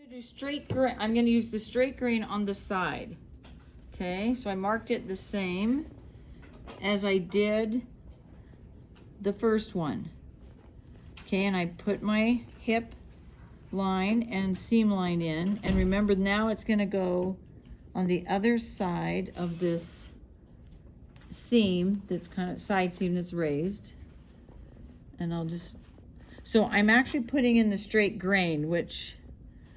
Do straight grain. I'm going to use the straight grain on the side. Okay, so I marked it the same as I did the first one. Okay, and I put my hip line and seam line in, and remember now it's going to go on the other side of this seam that's kind of side seam that's raised. And I'll just, so I'm actually putting in the straight grain, which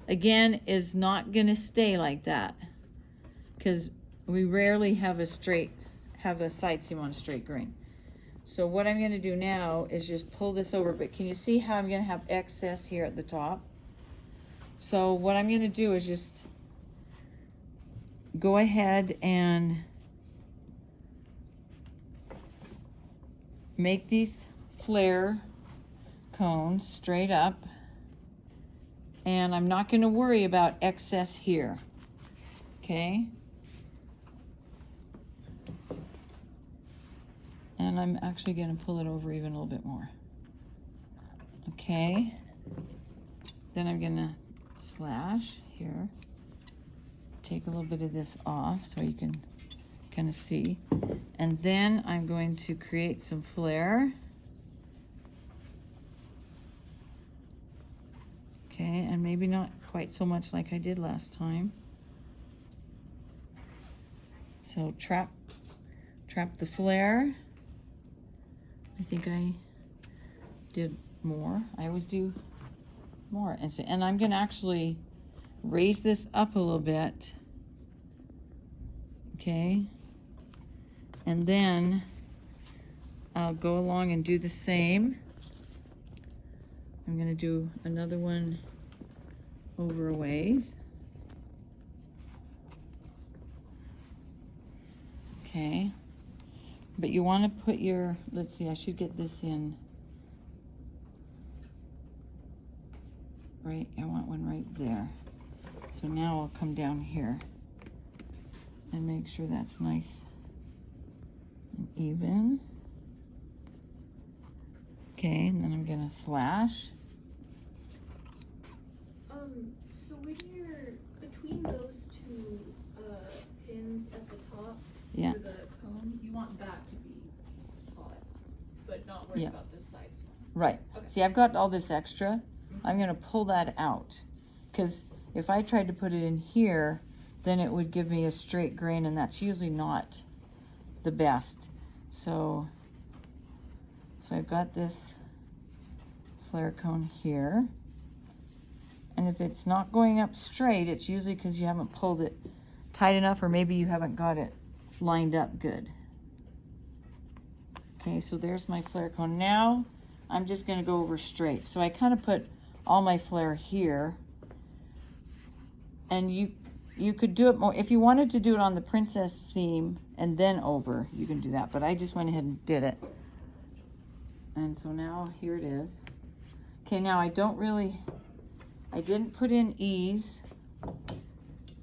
again is not going to stay like that because we rarely have a side seam on a straight grain. So what I'm going to do now is just pull this over, but can you see how I'm going to have excess here at the top? So what I'm going to do is just go ahead and make these flare cones straight up, and I'm not going to worry about excess here. Okay? And I'm actually going to pull it over even a little bit more. Okay. Then I'm going to slash here. Take a little bit of this off so you can kind of see. And then I'm going to create some flare. Okay, and maybe not quite so much like I did last time. So trap the flare. I think I did more. I always do more. And I'm gonna actually raise this up a little bit. Okay. And then I'll go along and do the same. I'm gonna do another one over a ways. Okay. But you want to put your, let's see, I should get this in. Right, I want one right there. So now I'll come down here and make sure that's nice and even. Okay, and then I'm gonna slash. So when you're between those two pins at the top, yeah, for the cone, you want that to be taut, but not worry about this side seam. Right. Okay. See, I've got all this extra. I'm gonna pull that out, because if I tried to put it in here, then it would give me a straight grain, and that's usually not the best. So I've got this flare cone here. And if it's not going up straight, it's usually because you haven't pulled it tight enough, or maybe you haven't got it lined up good. Okay, so there's my flare cone. Now I'm just going to go over straight. So I kind of put all my flare here. And you could do it more. If you wanted to do it on the princess seam and then over, you can do that. But I just went ahead and did it. And so now here it is. Okay, now I didn't put in ease,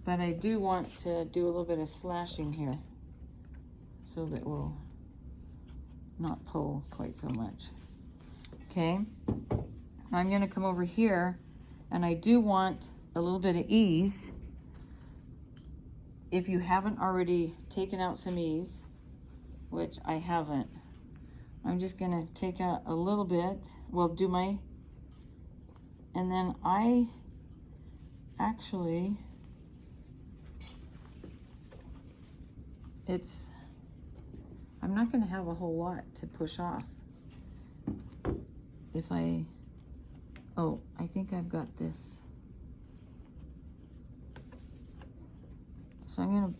but I do want to do a little bit of slashing here so that we'll not pull quite so much. Okay, I'm going to come over here, and I do want a little bit of ease. If you haven't already taken out some ease, which I haven't, I'm just going to take out a little bit. Well, do my, and then I actually, I'm not going to have a whole lot to push off. If I think I've got this. So I'm going to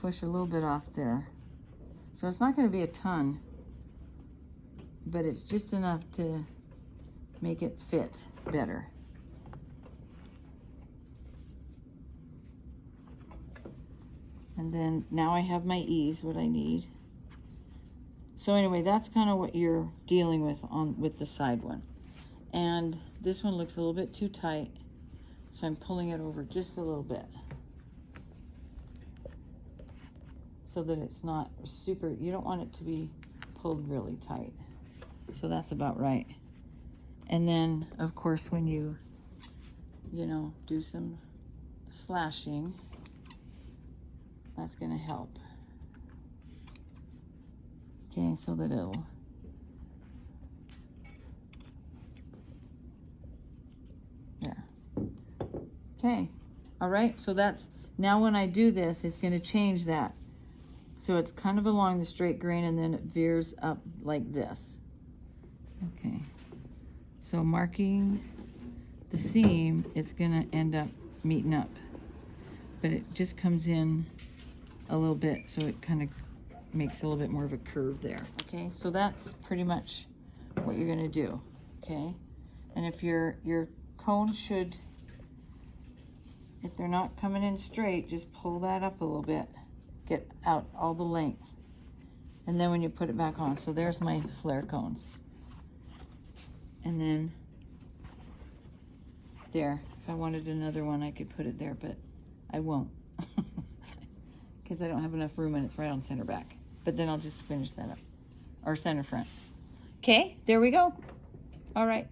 push a little bit off there. So it's not going to be a ton, but it's just enough to make it fit better. And then now I have my ease, what I need. So anyway, that's kind of what you're dealing with the side one. And this one looks a little bit too tight, so I'm pulling it over just a little bit, so that it's not super, you don't want it to be pulled really tight. So that's about right. And then, of course, when you you know, do some slashing. That's gonna help. Okay, so that it'll, there. Okay, all right, so that's, now when I do this, it's gonna change that. So it's kind of along the straight grain and then it veers up like this. Okay, so marking the seam, it's gonna end up meeting up. But it just comes in a little bit, so it kind of makes a little bit more of a curve there. Okay, so that's pretty much what you're gonna do, okay? And if your cone should, if they're not coming in straight, just pull that up a little bit. Get out all the length. And then when you put it back on, so there's my flare cones. And then there, if I wanted another one, I could put it there, but I won't. Because I don't have enough room and it's right on center back. But then I'll just finish that up, or center front. Okay, there we go. All right.